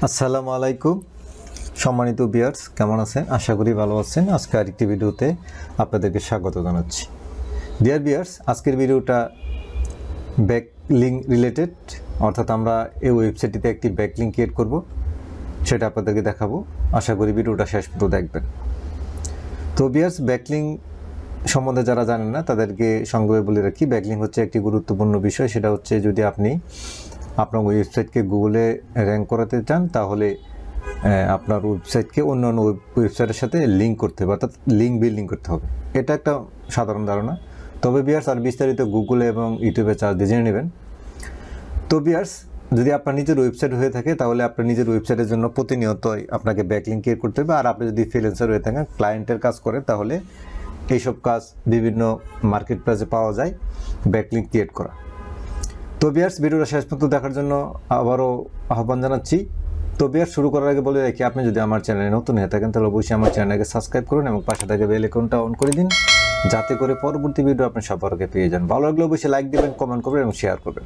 আসসালামু আলাইকুম সম্মানিত ভিউয়ার্স, কেমন আছেন? আশা করি ভালো আছেন। আজকে আরেকটি ভিডিওতে আপনাদেরকে স্বাগত জানাচ্ছি। ডিয়ার ভিউয়ার্স, আজকের ভিডিওটা ব্যাকলিঙ্ক রিলেটেড, অর্থাৎ আমরা এই ওয়েবসাইটটিতে একটি ব্যাকলিঙ্ক ক্রিয়েট করব, সেটা আপনাদেরকে দেখাবো। আশা করি ভিডিওটা শেষ পর্যন্ত দেখবেন। তো ভিউয়ার্স, ব্যাকলিঙ্ক সম্বন্ধে যারা জানেন না তাদেরকে সংক্ষেপে বলে রাখি। ব্যাকলিঙ্ক হচ্ছে একটি গুরুত্বপূর্ণ বিষয়। সেটা হচ্ছে যদি আপনি আপনার ওয়েবসাইটকে গুগলে র্যাঙ্ক করাতে চান, তাহলে আপনার ওয়েবসাইটকে অন্যান্য ওয়েবসাইটের সাথে লিঙ্ক করতে হবে, অর্থাৎ লিঙ্ক বিল্ডিং করতে হবে। এটা একটা সাধারণ ধারণা। তবে ভিউয়ার্স, আর বিস্তারিত গুগলে এবং ইউটিউবে চার্জ দিয়ে জেনে নেবেন। তো ভিউয়ার্স, যদি আপনার নিজের ওয়েবসাইট হয়ে থাকে তাহলে আপনার নিজের ওয়েবসাইটের জন্য প্রতিনিয়তই আপনাকে ব্যাকলিঙ্ক ক্রিয়েট করতে হবে। আর আপনি যদি ফ্রিল্যান্সার হয়ে থাকেন, ক্লায়েন্টের কাজ করেন, তাহলে এইসব কাজ বিভিন্ন মার্কেট প্লেসে পাওয়া যায় ব্যাকলিঙ্ক ক্রিয়েট করা। তো ভিউয়ার্স, ভিডিওটা শেষ পর্যন্ত দেখার জন্য আবারও আহ্বান জানাচ্ছি। তো ভিউয়ার্স, শুরু করার আগে বলে রাখি, আপনি যদি আমার চ্যানেলে নতুন হয়ে থাকেন তাহলে অবশ্যই আমার চ্যানেলকে সাবস্ক্রাইব করুন এবং পাশে থাকা বেল আইকনটা অন করে দিন, যাতে করে পরবর্তী ভিডিও আপনি সবার আগে পেয়ে যান। ভালো লাগলে অবশ্যই লাইক দিবেন, কমেন্ট করবেন এবং শেয়ার করবেন।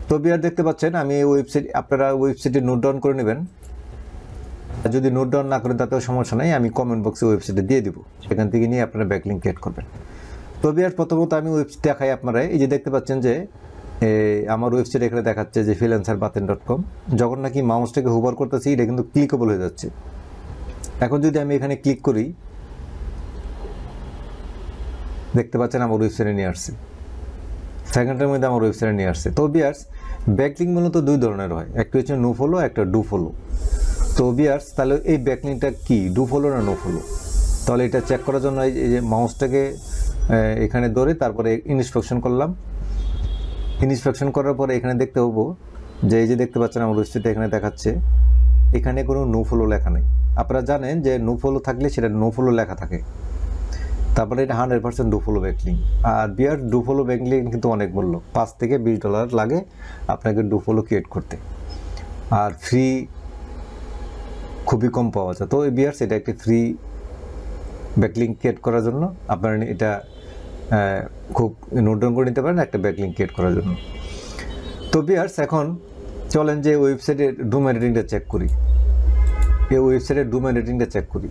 তো ভিউয়ার্স, দেখতে পাচ্ছেন আমি এই ওয়েবসাইট, আপনারা ওয়েবসাইটে নোট ডাউন করে নেবেন। যদি নোট ডাউন না করেন তাতেও সমস্যা নাই, আমি কমেন্ট বক্সে ওয়েবসাইটে দিয়ে দিব, সেখান থেকে নিয়ে আপনারা ব্যাকলিঙ্ক ক্রিয়েট করবেন। তো ভিউয়ার্স, প্রথমত আমি ওয়েবসাইট দেখাই আপনারা। এই যে দেখতে পাচ্ছেন যে আমার ওয়েবসাইট এখানে দেখাচ্ছে যে freelancerbaten.com। যখন নাকি মাউসটাকে হোভার করতেছি, এটা কিন্তু ক্লিকেবল হয়ে যাচ্ছে। এখন যদি আমি এখানে ক্লিক করি, দেখতে পাচ্ছেন আমার ওয়েবসাইটে নিয়ে আসছে, সেকেন্ডের মধ্যে আমার ওয়েবসাইটে নিয়ে আসছে। তো ভিউয়ার্স, ব্যাকলিঙ্ক মূলত দুই ধরনের হয়, একটা হচ্ছে নো ফলো, একটা ডু ফলো। তো ভিউয়ার্স, তাহলে এই ব্যাকলিঙ্কটা কি, ডু ফলো না নো ফলো? তাহলে এটা চেক করার জন্য এই যে মাউসটাকে এখানে ধরে তারপরে ইন্সপেকশন করলাম। ইন্সপেকশন করার পরে এখানে দেখতে পাবো যে এই যে দেখতে পাচ্ছেন আমার ওয়েবসাইটে এখানে দেখাচ্ছে, এখানে কোনো নো ফলো লেখা নেই। আপনারা জানেন যে নো ফলো থাকলে সেটা নো ফলো লেখা থাকে, তারপরে এটা 100% ডু ফলো ব্যাকলিঙ্ক। আর বিয়ার ডু ফলো ব্যাকলিঙ্ক কিন্তু অনেক মূল্য, $5 থেকে $20 লাগে আপনাকে ডু ফলো ক্রিয়েট করতে, আর ফ্রি খুবই কম পাওয়া যায়। তো বিয়ার্স, এটা একটি ফ্রি ব্যাকলিঙ্ক ক্রিয়েট করার জন্য আপনারা এটা খুব নোট ডাউন করে নিতে পারেন একটা ব্যাকলিঙ্ক ক্রিয়েট করার জন্য। তো ভিউয়ার্স, এখন চলেন যে ওয়েবসাইটের ডোমেইন রেটিংটা চেক করি। এই ওয়েবসাইটের ডোমেইন রেটিংটা চেক করি।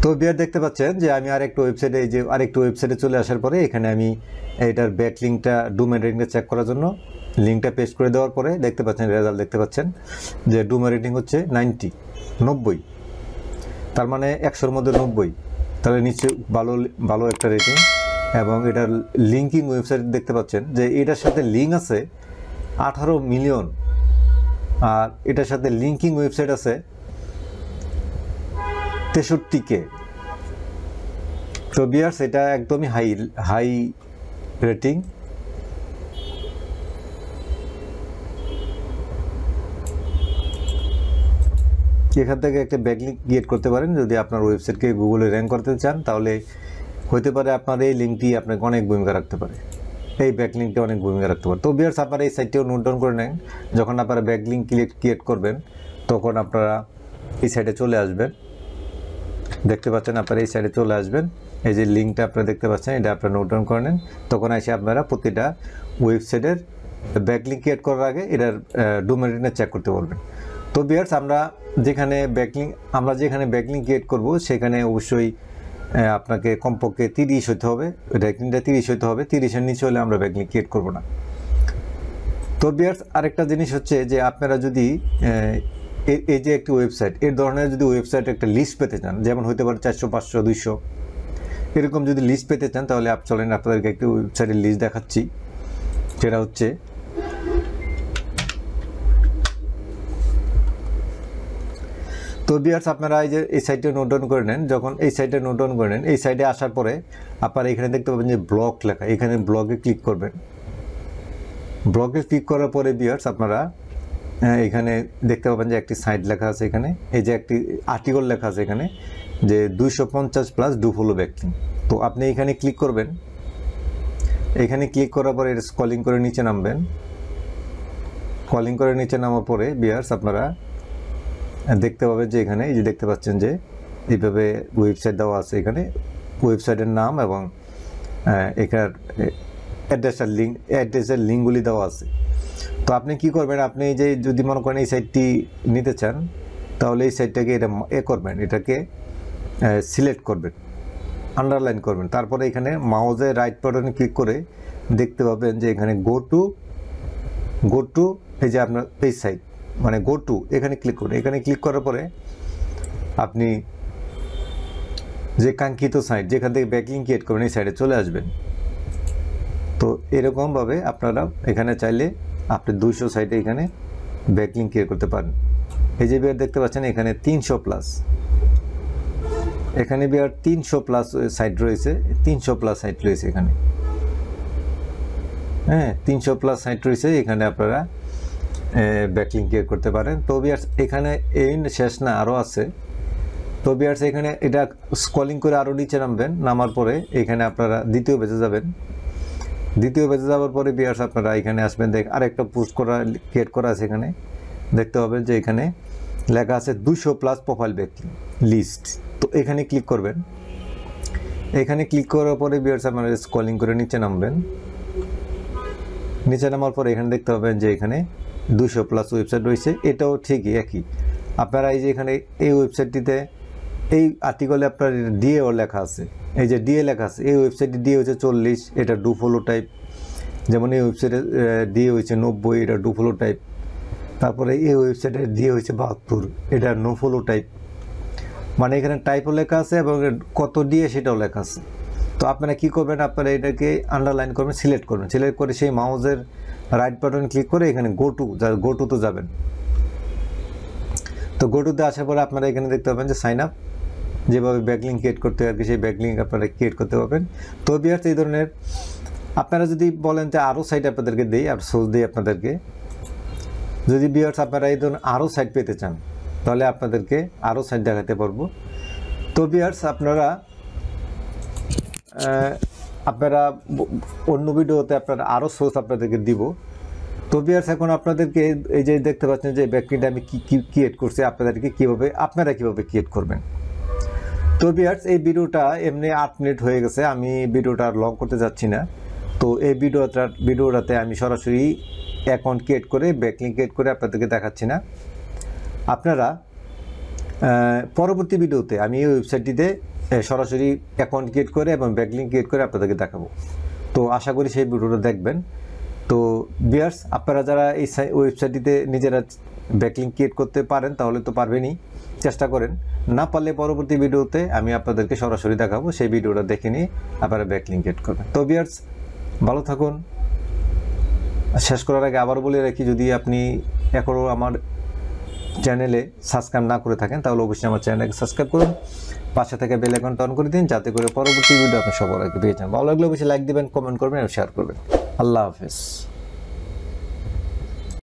তো ভিউয়ার, দেখতে পাচ্ছেন যে আমি আরেকটা ওয়েবসাইটে চলে আসার পরে এখানে আমি এটার ব্যাকলিঙ্কটা ডোমেইন রেটিংটা চেক করার জন্য লিঙ্কটা পেস্ট করে দেওয়ার পরে দেখতে পাচ্ছেন রেজাল্ট, দেখতে পাচ্ছেন যে ডোমেইন রেটিং হচ্ছে 90, তার মানে 100-র মধ্যে 90, তাহলে নিশ্চয়ই ভালো একটা রেটিং। এবং এটার লিঙ্কিং ওয়েবসাইট দেখতে পাচ্ছেন যে এটার সাথে লিঙ্ক আছে 18 মিলিয়ন, আর এটার সাথে লিঙ্কিং ওয়েবসাইট আছে 63K। তো ভিউয়ার্স, এটা একদমই হাই রেটিং। এখান থেকে একটা ব্যাকলিঙ্ক ক্রিয়েট করতে পারেন যদি আপনার ওয়েবসাইটকে গুগলে র্যাঙ্ক করতে চান, তাহলে হতে পারে আপনার এই লিঙ্কটি আপনাকে অনেক ভূমিকা রাখতে পারে, এই ব্যাকলিঙ্কটা অনেক ভূমিকা রাখতে পারে। তো ভিউয়ার্স, আপনারা এই সাইটটিও নোট ডাউন করে নেন। যখন আপনারা ব্যাকলিঙ্ক ক্রিয়েট করবেন তখন আপনারা এই সাইটে চলে আসবেন। দেখতে পাচ্ছেন আপনারা এই সাইডে চলে আসবেন, এই যে লিঙ্কটা আপনারা দেখতে পাচ্ছেন, এটা আপনারা নোট ডাউন করে নেন। তখন এসে আপনারা প্রতিটা ওয়েবসাইটের ব্যাকলিঙ্ক ক্রিয়েট করার আগে এটার ডোমেইন রেটিং চেক করতে পারবেন। তো ভিউয়ার্স, আমরা যেখানে ব্যাকলিঙ্ক ক্রিয়েট করব সেখানে অবশ্যই আপনাকে কমপক্ষে 30 হতে হবে, র্যাঙ্কিংটা 30 হতে হবে। 30-এর নিচে হলে আমরা ব্যাকলিঙ্ক ক্রিয়েট করব না। তো ভিউয়ার্স, আরেকটা জিনিস হচ্ছে যে আপনারা যদি এই যে একটি ওয়েবসাইট, এর ধরনের যদি ওয়েবসাইট একটা লিস্ট পেতে চান, যেমন হতে পারে 400, 500, 200 এরকম যদি লিস্ট পেতে চান, তাহলে চলেন আপনাদেরকে একটি ওয়েবসাইটের লিস্ট দেখাচ্ছি। সেটা হচ্ছে তো ভিউয়ার্স আপনারা এই যে এই সাইটে নোট ডাউন করে নেন। যখন এই সাইটে নোট ডাউন করে নেন, এই সাইডে আসার পরে আপনারা এখানে দেখতে পাবেন যে ব্লগ লেখা, এখানে ব্লগে ক্লিক করবেন। ব্লগে ক্লিক করার পরে ভিউয়ার্স আপনারা এখানে দেখতে পাবেন যে একটি সাইট লেখা আছে, এখানে এই যে একটি আর্টিকেল লেখা আছে এখানে যে 250 প্লাস ডু ফলো ব্যাকলিং। তো আপনি এখানে ক্লিক করবেন। এখানে ক্লিক করার পরে স্ক্রলিং করে নিচে নামবেন। স্ক্রলিং করে নিচে নামার পরে ভিউয়ার্স আপনারা দেখতে পাবেন যে এখানে এই যে দেখতে পাচ্ছেন যে এইভাবে ওয়েবসাইট দেওয়া আছে, এখানে ওয়েবসাইটের নাম এবং এখানে অ্যাড্রেসের লিঙ্কগুলি দেওয়া আছে। তো আপনি কি করবেন, আপনি যে যদি মনে করেন এই সাইটটি নিতে চান তাহলে এই সাইটটাকে এটা করবেন, এটাকে সিলেক্ট করবেন, আন্ডারলাইন করবেন। তারপরে এখানে মাউসের রাইট বাটনে ক্লিক করে দেখতে পাবেন যে এখানে গো টু এই যে আপনার পেজ সাইট মানে গো টু, এখানে ক্লিক করুন। এখানে ক্লিক করার পরে আপনি যে কাঙ্ক্ষিত সাইট যেখান থেকে ব্যাকলিঙ্ক ক্রিয়েট করবেন এই সাইটে চলে আসবেন। তো এরকমভাবে আপনারা এখানে চাইলে আপনি 200 সাইটে এখানে ব্যাকলিঙ্ক ক্রিয়েট করতে পারেন। এই যে বিয়ার দেখতে পাচ্ছেন এখানে 300 প্লাস, এখানে বিয়ার 300 প্লাস সাইট রয়েছে, 300 প্লাস সাইট রয়েছে এখানে। হ্যাঁ, 300 প্লাস সাইট রয়েছে এখানে, আপনারা ব্যাকলিঙ্ক ক্রিয়েট করতে পারেন। তো বিয়ার্স এখানে এই শেষ না, আরও আছে। তো বিয়ার্স এখানে এটা স্ক্রলিং করে আরও নিচে নামবেন, নামার পরে এখানে আপনারা দ্বিতীয় পেজে যাবেন। দ্বিতীয় পেজে যাওয়ার পরে বিয়ার্স আপনারা এখানে আসবেন, আরেকটা পোস্ট ক্রিয়েট করা আছে, এখানে দেখতে পাবেন যে এখানে লেখা আছে 200 প্লাস প্রোফাইল ব্যাকলিঙ্ক লিস্ট। তো এখানে ক্লিক করবেন। এখানে ক্লিক করার পরে বিয়ার্স আপনারা স্ক্রলিং করে নিচে নামবেন। নিচে নামার পরে এখানে দেখতে পাবেন যে এখানে 200 প্লাস ওয়েবসাইট রয়েছে, এটাও ঠিকই একই। আপনারা এই যে এখানে এই ওয়েবসাইটটিতে এই আর্টিকেলে আপনার ডিএও লেখা আছে, এই যে ডিএ লেখা আছে, এই ওয়েবসাইটটি ডিএ হচ্ছে 40, এটা ডু ফলো টাইপ। যেমন এই ওয়েবসাইটে ডিএ হয়েছে 90, এটা ডু ফলো টাইপ। তারপরে এই ওয়েবসাইটে ডিএ হয়েছে 72, এটা নো ফলো টাইপ। মানে এখানে টাইপও লেখা আছে এবং কত ডিএ সেটাও লেখা আছে। তো আপনারা কি করবেন, আপনারা এটাকে আন্ডারলাইন করবেন, সিলেক্ট করবেন। সিলেক্ট করে সেই মাউসের রাইট বাটন ক্লিক করে এখানে গো টুতে যাবেন। তো গো টুতে আসার পরে আপনারা এখানে দেখতে পাবেন যে সাইন আপ, যেভাবে ব্যাকলিঙ্ক ক্রিয়েট করতে হয় আর কি, সেই ব্যাকলিঙ্ক আপনারা ক্রিয়েট করতে পারবেন। তো ভিউয়ার্স এই ধরনের আপনারা যদি বলেন যে আরও সাইট আপনাদেরকে দিই, আর সোর্স দিই আপনাদেরকে, যদি ভিউয়ার্স আপনারা এই ধরনের আরও সাইট পেতে চান তাহলে আপনাদেরকে আরও সাইট দেখাতে পারবো। তো ভিউয়ার্স আপনারা অন্য ভিডিওতে আপনারা আরও সোর্স আপনাদেরকে দিব। তো ভিউয়ার্স এখন আপনাদেরকে এই যে দেখতে পাচ্ছেন যে ব্যাকলিঙ্কটা আমি কি ক্রিয়েট করছি, আপনাদেরকে আপনারা কীভাবে ক্রিয়েট করবেন। তো ভিউয়ার্স এই ভিডিওটা এমনি 8 মিনিট হয়ে গেছে, আমি ভিডিওটা আর লং করতে যাচ্ছি না। তো এই ভিডিওটাতে আমি সরাসরি অ্যাকাউন্ট ক্রিয়েট করে ব্যাকলিঙ্ক ক্রিয়েট করে আপনাদেরকে দেখাচ্ছি না। আপনারা পরবর্তী ভিডিওতে আমি এই ওয়েবসাইটটিতে সরাসরি অ্যাকাউন্ট ক্রিয়েট করে এবং ব্যাকলিঙ্ক ক্রিয়েট করে আপনাদেরকে দেখাবো। তো আশা করি সেই ভিডিওটা দেখবেন। তো ভিউয়ার্স আপনারা যারা এই ওয়েবসাইটটিতে নিজেরা ব্যাকলিঙ্ক ক্রিয়েট করতে পারেন তাহলে তো পারবেনই, চেষ্টা করেন। না পারলে পরবর্তী ভিডিওতে আমি আপনাদেরকে সরাসরি দেখাবো, সেই ভিডিওটা দেখে নিয়ে আপনারা ব্যাকলিঙ্ক ক্রিয়েট করবেন। তো ভিউয়ার্স ভালো থাকুন। শেষ করার আগে আবার বলে রাখি, যদি আপনি এখনও আমার চ্যানেলে সাবস্ক্রাইব না করে থাকেন তাহলে অবশ্যই আমার চ্যানেলকে সাবস্ক্রাইব করুন, পাশে থেকে বেল আইকনটা অন করে দিন, যাতে করে পরবর্তী ভিডিও আপনি সবার আগে পেয়ে যান। ভালো লাগলে অবশ্যই লাইক দিবেন, কমেন্ট করবেন এবং শেয়ার করবেন। আল্লাহ হাফেজ।